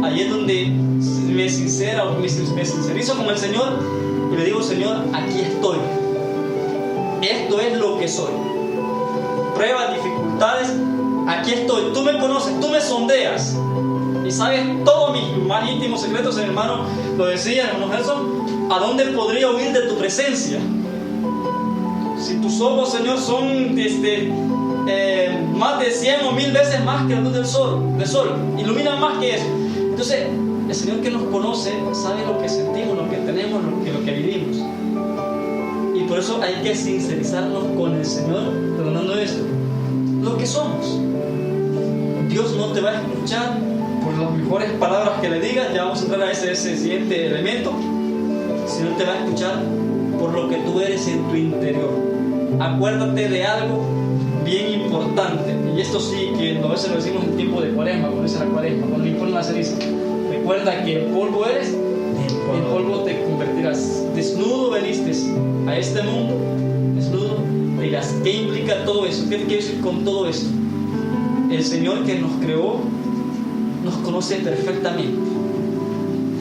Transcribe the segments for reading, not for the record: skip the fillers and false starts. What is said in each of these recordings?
ahí es donde me sincerizo con el Señor y le digo: Señor, aquí estoy. Esto es lo que soy. Pruebas, dificultades, aquí estoy. Tú me conoces, tú me sondeas y sabes todos mis más íntimos secretos. El hermano lo decía, hermano Gerson: ¿a dónde podría huir de tu presencia? Si tus ojos, Señor, son más de 100 o 1000 veces más que la luz del sol, iluminan más que eso. Entonces, el Señor que nos conoce sabe lo que sentimos, lo que tenemos, lo que vivimos. Y por eso hay que sincerizarnos con el Señor, perdonando esto, lo que somos. Dios no te va a escuchar por las mejores palabras que le digas. Ya vamos a entrar a ese siguiente elemento. El Señor te va a escuchar por lo que tú eres en tu interior. Acuérdate de algo bien importante, y esto sí que a veces lo decimos en tiempo de cuaresma, cuando es la cuaresma, cuando le ponen la ceniza. Recuerda que el polvo eres, en polvo te convertirás. Desnudo veniste a este mundo, desnudo. Dirás, ¿qué implica todo eso? ¿Qué quiere decir con todo esto? El Señor que nos creó nos conoce perfectamente,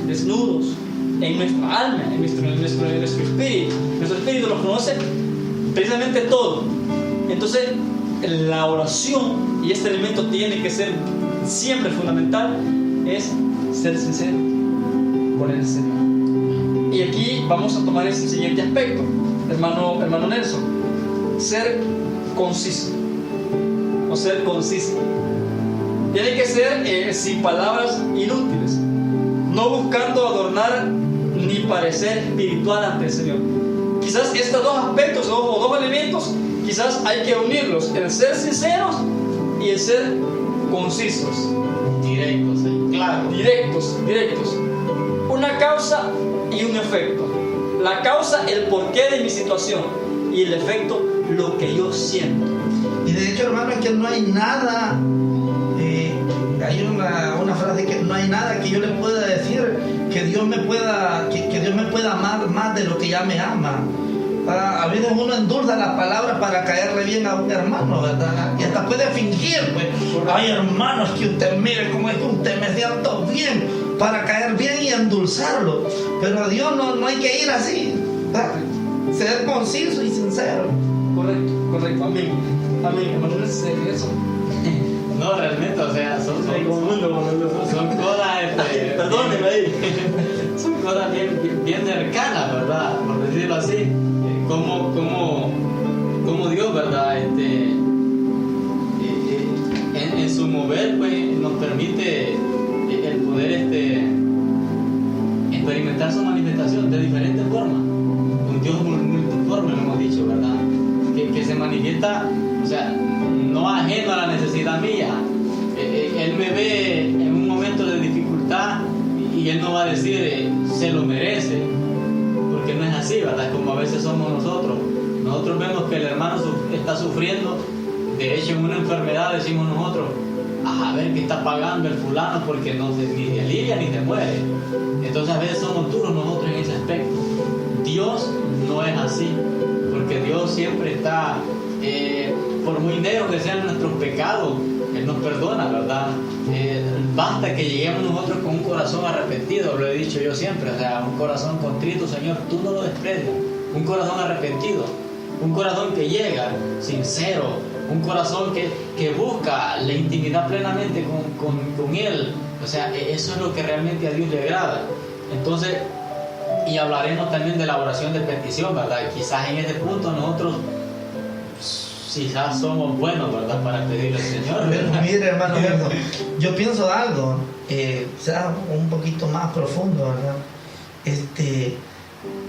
desnudos en nuestra alma, en nuestro espíritu. Nuestro espíritu nos conoce precisamente todo. Entonces, la oración, y este elemento tiene que ser siempre fundamental, es ser sincero con el Señor. Y aquí vamos a tomar ese siguiente aspecto, hermano Nelson: ser conciso o ser conciso. Tiene que ser sin palabras inútiles, no buscando adornar ni parecer espiritual ante el Señor. Quizás estos dos aspectos o dos elementos, quizás hay que unirlos: el ser sinceros y el ser concisos. Directos, claro. Directos. Una causa y un efecto. La causa, el porqué de mi situación, y el efecto, lo que yo siento. Y de hecho, hermano, es que no hay nada, hay una frase que no hay nada que yo le pueda decir que Dios me pueda, que Dios me pueda amar más de lo que ya me ama. A veces uno endulza las palabras para caerle bien a un hermano, ¿verdad? Y hasta puede fingir, pues: ay, hermano, es que usted mire cómo es que usted me siento bien, para caer bien y endulzarlo. Pero a Dios no hay que ir así, ¿verdad? Ser conciso y sincero. Correcto, amén, hermano, eso. No, realmente, o sea, son cosas, perdóneme ahí, son cosas bien cercanas, ¿verdad? Por decirlo así. Como Dios, ¿verdad? En su mover, pues, nos permite el poder experimentar su manifestación de diferentes formas. Un Dios multiforme, lo hemos dicho, ¿verdad? Que se manifiesta, o sea, no ajeno a la necesidad mía. Él me ve en un momento de dificultad y Él no va a decir se lo merece, porque no es así, ¿verdad? Como a veces somos nosotros. Nosotros vemos que el hermano está sufriendo, de hecho en una enfermedad decimos nosotros: a ver qué está pagando el fulano, porque no se, ni se alivia ni se muere. Entonces a veces somos duros nosotros en ese aspecto. Dios no es así, porque Dios siempre está, por muy negros que sean nuestros pecados, Él nos perdona, ¿verdad? Basta que lleguemos nosotros con un corazón arrepentido, lo he dicho yo siempre, o sea, un corazón contrito, Señor, tú no lo desprecias. Un corazón arrepentido, un corazón que llega sincero, un corazón que busca la intimidad plenamente con Él. O sea, eso es lo que realmente a Dios le agrada. Entonces, y hablaremos también de la oración de petición, ¿verdad? Quizás en este punto nosotros quizás somos buenos, ¿verdad? Para pedirle al Señor, ¿verdad? Mire, hermano, yo pienso algo, sea un poquito más profundo, ¿verdad?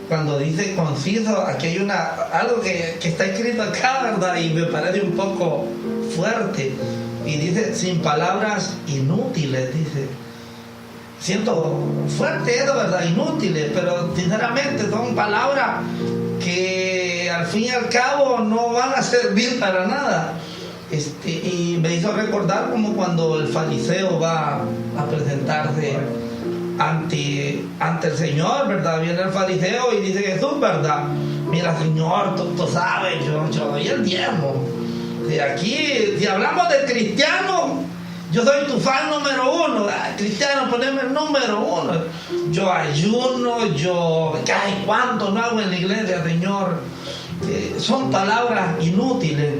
Cuando dice conciso, aquí hay algo que está escrito acá, ¿verdad? Y me parece un poco fuerte. Y dice, sin palabras inútiles, dice. Siento fuerte eso, ¿verdad? Inútiles, pero sinceramente son palabras que al fin y al cabo no van a servir para nada. Y me hizo recordar como cuando el fariseo va a presentarse ante el Señor, ¿verdad? Viene el fariseo y dice: Jesús, ¿verdad? Mira, Señor, tú sabes, yo doy el diezmo. De aquí, si hablamos de cristiano, Yo soy tu fan número 1. Cristiano, poneme el número 1. Yo ayuno, ay, ¿cuánto no hago en la iglesia, Señor? Son palabras inútiles.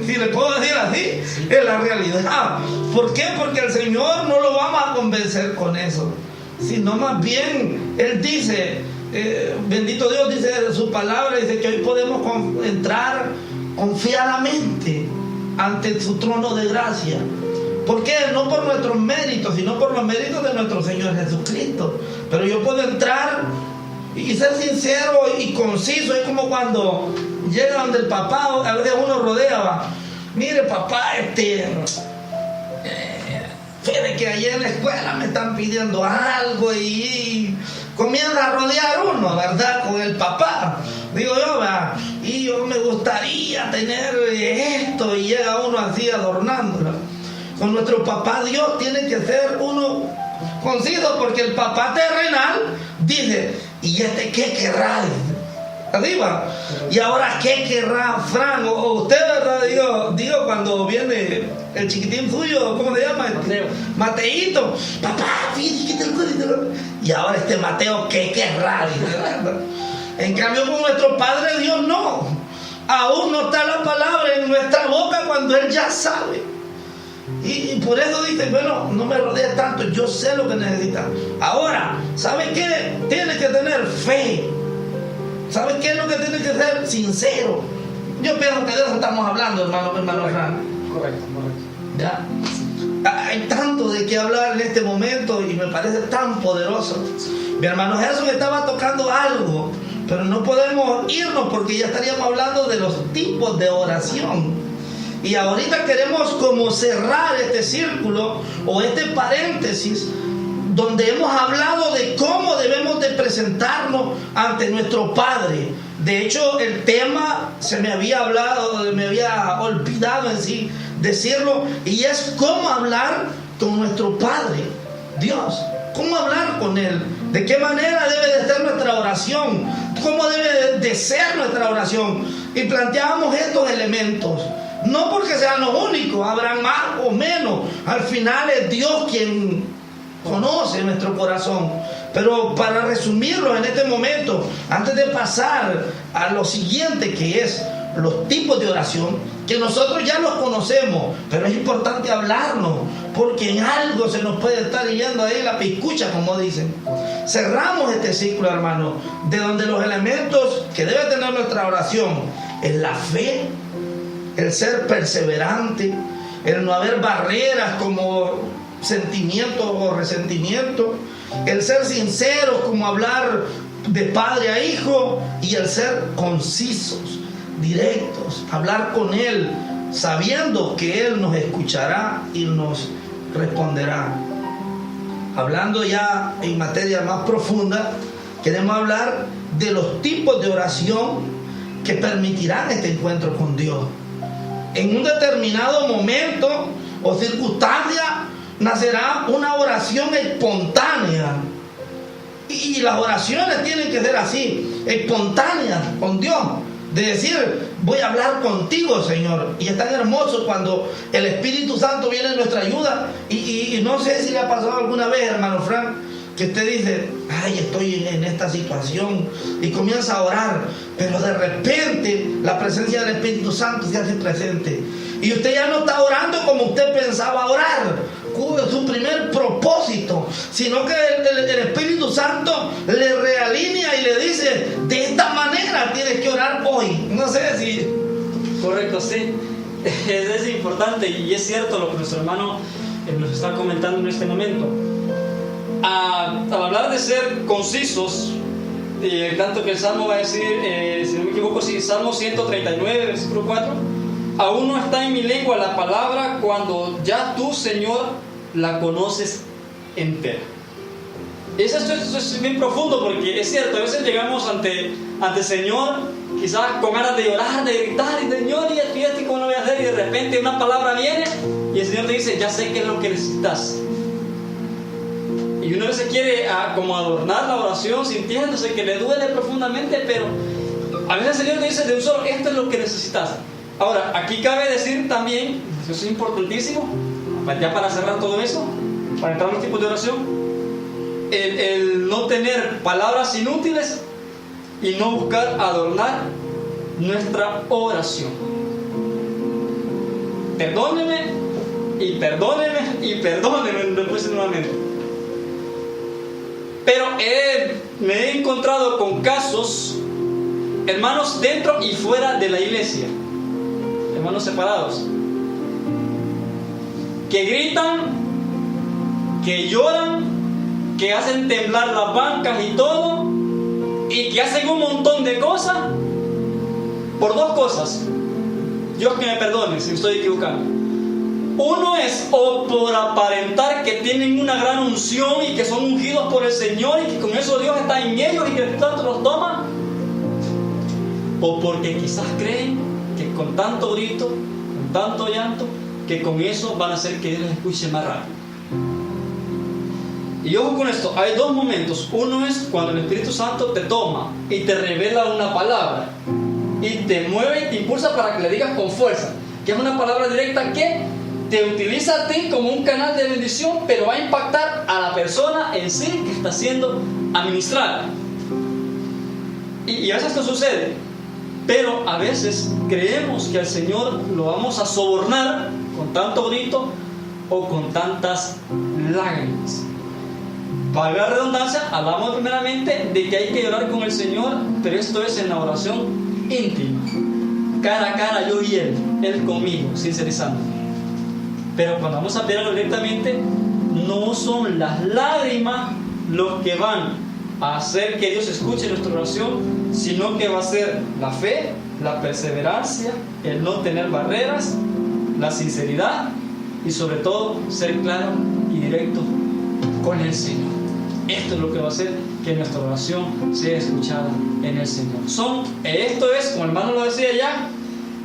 Si le puedo decir así, es la realidad. ¿Por qué? Porque el Señor no lo vamos a convencer con eso, sino más bien Él dice, bendito Dios, dice su palabra, dice que hoy podemos entrar confiadamente ante su trono de gracia. ¿Por qué? No por nuestros méritos, sino por los méritos de nuestro Señor Jesucristo. Pero yo puedo entrar y ser sincero y conciso. Es como cuando llega donde el papá, a veces uno rodea, mire papá, fíjate que ayer en la escuela me están pidiendo algo y comienza a rodear uno, ¿verdad? Con el papá. Digo yo, ¿verdad? Y yo me gustaría tener esto, y llega uno así adornándolo. Con nuestro papá Dios tiene que ser uno conciso, porque el papá terrenal dice, ¿y qué querrá? Arriba. Y ahora, ¿qué querrá Fran? O usted, ¿verdad? Digo, cuando viene el chiquitín suyo, ¿cómo se llama? Mateito. Papá, fíjate, y ahora Mateo, ¿qué querrá? En cambio, con nuestro Padre Dios no. Aún no está la palabra en nuestra boca cuando Él ya sabe. Y por eso dice, bueno, no me rodees tanto, yo sé lo que necesitas. Ahora, ¿sabes qué? Tienes que tener fe. ¿Sabes qué es lo que tiene que ser? Sincero. Yo pienso que de eso estamos hablando, hermano Fran. Correcto. ¿Ya? Hay tanto de qué hablar en este momento y me parece tan poderoso. Mi hermano Jesús estaba tocando algo, pero no podemos irnos porque ya estaríamos hablando de los tipos de oración. Y ahorita queremos como cerrar este círculo o este paréntesis donde hemos hablado de cómo debemos de presentarnos ante nuestro Padre. De hecho, el tema se me había olvidado en sí decirlo, y es cómo hablar con nuestro Padre, Dios. Cómo hablar con Él, de qué manera debe de ser nuestra oración, cómo debe de ser nuestra oración. Y planteábamos estos elementos. No porque sean los únicos, habrán más o menos. Al final es Dios quien conoce nuestro corazón. Pero para resumirlo en este momento, antes de pasar a lo siguiente, que es los tipos de oración, que nosotros ya los conocemos, pero es importante hablarnos, porque en algo se nos puede estar yendo ahí la piscucha, como dicen. Cerramos este ciclo, hermano, de donde los elementos que debe tener nuestra oración es la fe, el ser perseverante, el no haber barreras como sentimientos o resentimientos, el ser sincero como hablar de padre a hijo, y el ser concisos, directos, hablar con Él sabiendo que Él nos escuchará y nos responderá. Hablando ya en materia más profunda, queremos hablar de los tipos de oración que permitirán este encuentro con Dios. En un determinado momento o circunstancia nacerá una oración espontánea. Y las oraciones tienen que ser así, espontáneas con Dios. De decir, voy a hablar contigo, Señor. Y es tan hermoso cuando el Espíritu Santo viene en nuestra ayuda. Y no sé si le ha pasado alguna vez, hermano Frank, que usted dice, ay, estoy en esta situación, y comienza a orar, pero de repente la presencia del Espíritu Santo se hace presente. Y usted ya no está orando como usted pensaba orar, su primer propósito, sino que el Espíritu Santo le realinea y le dice, de esta manera tienes que orar hoy. No sé si... Correcto, sí. Es importante y es cierto lo que nuestro hermano nos está comentando en este momento. Al hablar de ser concisos, tanto que el Salmo va a decir, si no me equivoco, sí, Salmo 139, versículo 4, aún no está en mi lengua la palabra cuando ya tú, Señor, la conoces entera. Esto es bien profundo, porque es cierto, a veces llegamos ante el Señor quizás con ganas de llorar, de gritar, y Señor, y fíjate cómo lo voy a hacer, y de repente una palabra viene y el Señor te dice, ya sé qué es lo que necesitas. Y uno a veces quiere como adornar la oración sintiéndose que le duele profundamente, pero a veces el Señor te dice de un solo, esto es lo que necesitas. Ahora, aquí cabe decir también, eso es importantísimo, ya para cerrar todo eso, para entrar en los tipos de oración, el no tener palabras inútiles y no buscar adornar nuestra oración. Perdóneme y perdóneme y perdóneme, después nuevamente. Pero me he encontrado con casos, hermanos dentro y fuera de la iglesia, hermanos separados, que gritan, que lloran, que hacen temblar las bancas y todo, y que hacen un montón de cosas por dos cosas. Dios que me perdone si estoy equivocado. Uno es o por aparentar que tienen una gran unción y que son ungidos por el Señor y que con eso Dios está en ellos y que el Espíritu los toma, o porque quizás creen que con tanto grito, con tanto llanto, que con eso van a hacer que Dios les escuche más rápido. Y ojo con esto, hay dos momentos. Uno es cuando el Espíritu Santo te toma y te revela una palabra y te mueve y te impulsa para que le digas con fuerza, que es una palabra directa que te utiliza a ti como un canal de bendición, pero va a impactar a la persona en sí que está siendo administrada. Y a veces esto sucede, pero a veces creemos que al Señor lo vamos a sobornar con tanto grito o con tantas lágrimas. Valga la redundancia, hablamos primeramente de que hay que llorar con el Señor, pero esto es en la oración íntima, cara a cara, yo y Él conmigo, sincerizando. Pero cuando vamos a pedirlo directamente, no son las lágrimas los que van a hacer que Dios escuche nuestra oración, sino que va a ser la fe, la perseverancia, el no tener barreras, la sinceridad y sobre todo ser claro y directo con el Señor. Esto es lo que va a hacer que nuestra oración sea escuchada en el Señor. Esto es, como el hermano lo decía ya,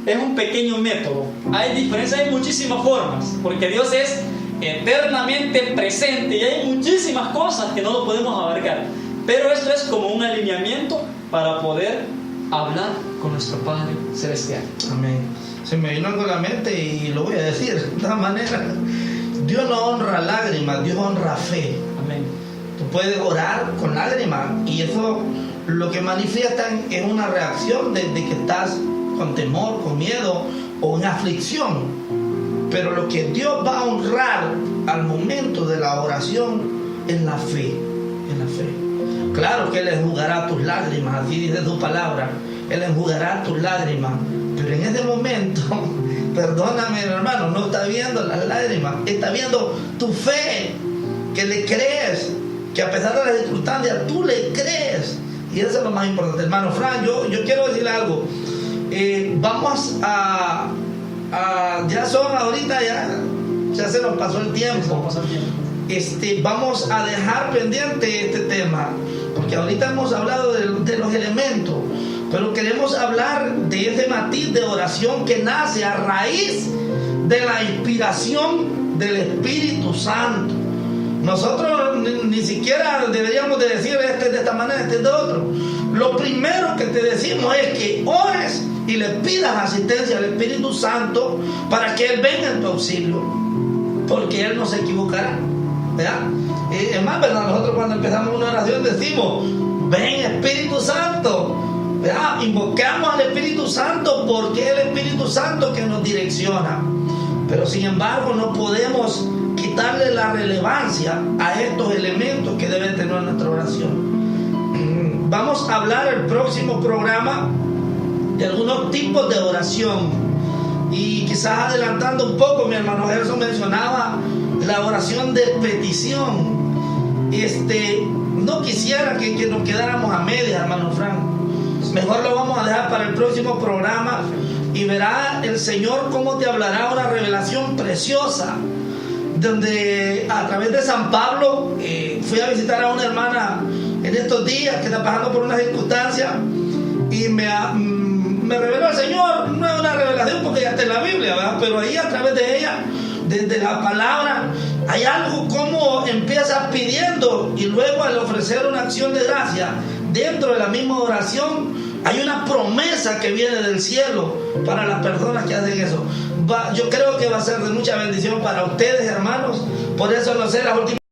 es un pequeño método. Hay diferencias, hay muchísimas formas, porque Dios es eternamente presente y hay muchísimas cosas que no lo podemos abarcar. Pero esto es como un alineamiento para poder hablar con nuestro Padre Celestial. Amén. Se me vino algo a la mente y lo voy a decir de esta manera. Dios no honra lágrimas, Dios honra fe. Amén. Tú puedes orar con lágrimas y eso lo que manifiestan es una reacción de que estás con temor, con miedo o en aflicción. Pero lo que Dios va a honrar al momento de la oración es la fe. Es la fe. Claro que Él enjugará tus lágrimas, así dice su palabra. Él enjugará tus lágrimas. Pero en ese momento, perdóname hermano, no está viendo las lágrimas, está viendo tu fe, que le crees, que a pesar de las circunstancias tú le crees. Y eso es lo más importante. Hermano Fran, yo quiero decirle algo. Vamos a ya son ahorita, ya se nos pasó el tiempo. Vamos a dejar pendiente este tema, porque ahorita hemos hablado de los elementos, pero queremos hablar de ese matiz de oración que nace a raíz de la inspiración del Espíritu Santo. Nosotros ni siquiera deberíamos de decir de esta manera, de otro. Lo primero que te decimos es que ores y le pidas asistencia al Espíritu Santo para que Él venga en tu auxilio, porque Él no se equivocará, ¿verdad? Es más, ¿verdad? Nosotros cuando empezamos una oración decimos, ven Espíritu Santo, ¿verdad? Invocamos al Espíritu Santo porque es el Espíritu Santo que nos direcciona. Pero sin embargo no podemos quitarle la relevancia a estos elementos que deben tener nuestra oración. Vamos a hablar el próximo programa de algunos tipos de oración, y quizás adelantando un poco, mi hermano Gerson mencionaba la oración de petición. No quisiera que nos quedáramos a medias, hermano Frank. Mejor lo vamos a dejar para el próximo programa y verá el Señor cómo te hablará una revelación preciosa, donde a través de San Pablo fui a visitar a una hermana en estos días que está pasando por una circunstancia y me reveló el Señor. No es una revelación porque ya está en la Biblia, ¿verdad? Pero ahí a través de ella, desde la palabra, hay algo como empiezas pidiendo y luego al ofrecer una acción de gracia dentro de la misma oración hay una promesa que viene del cielo para las personas que hacen eso. yo creo que va a ser de mucha bendición para ustedes, hermanos. Por eso no sé las últimas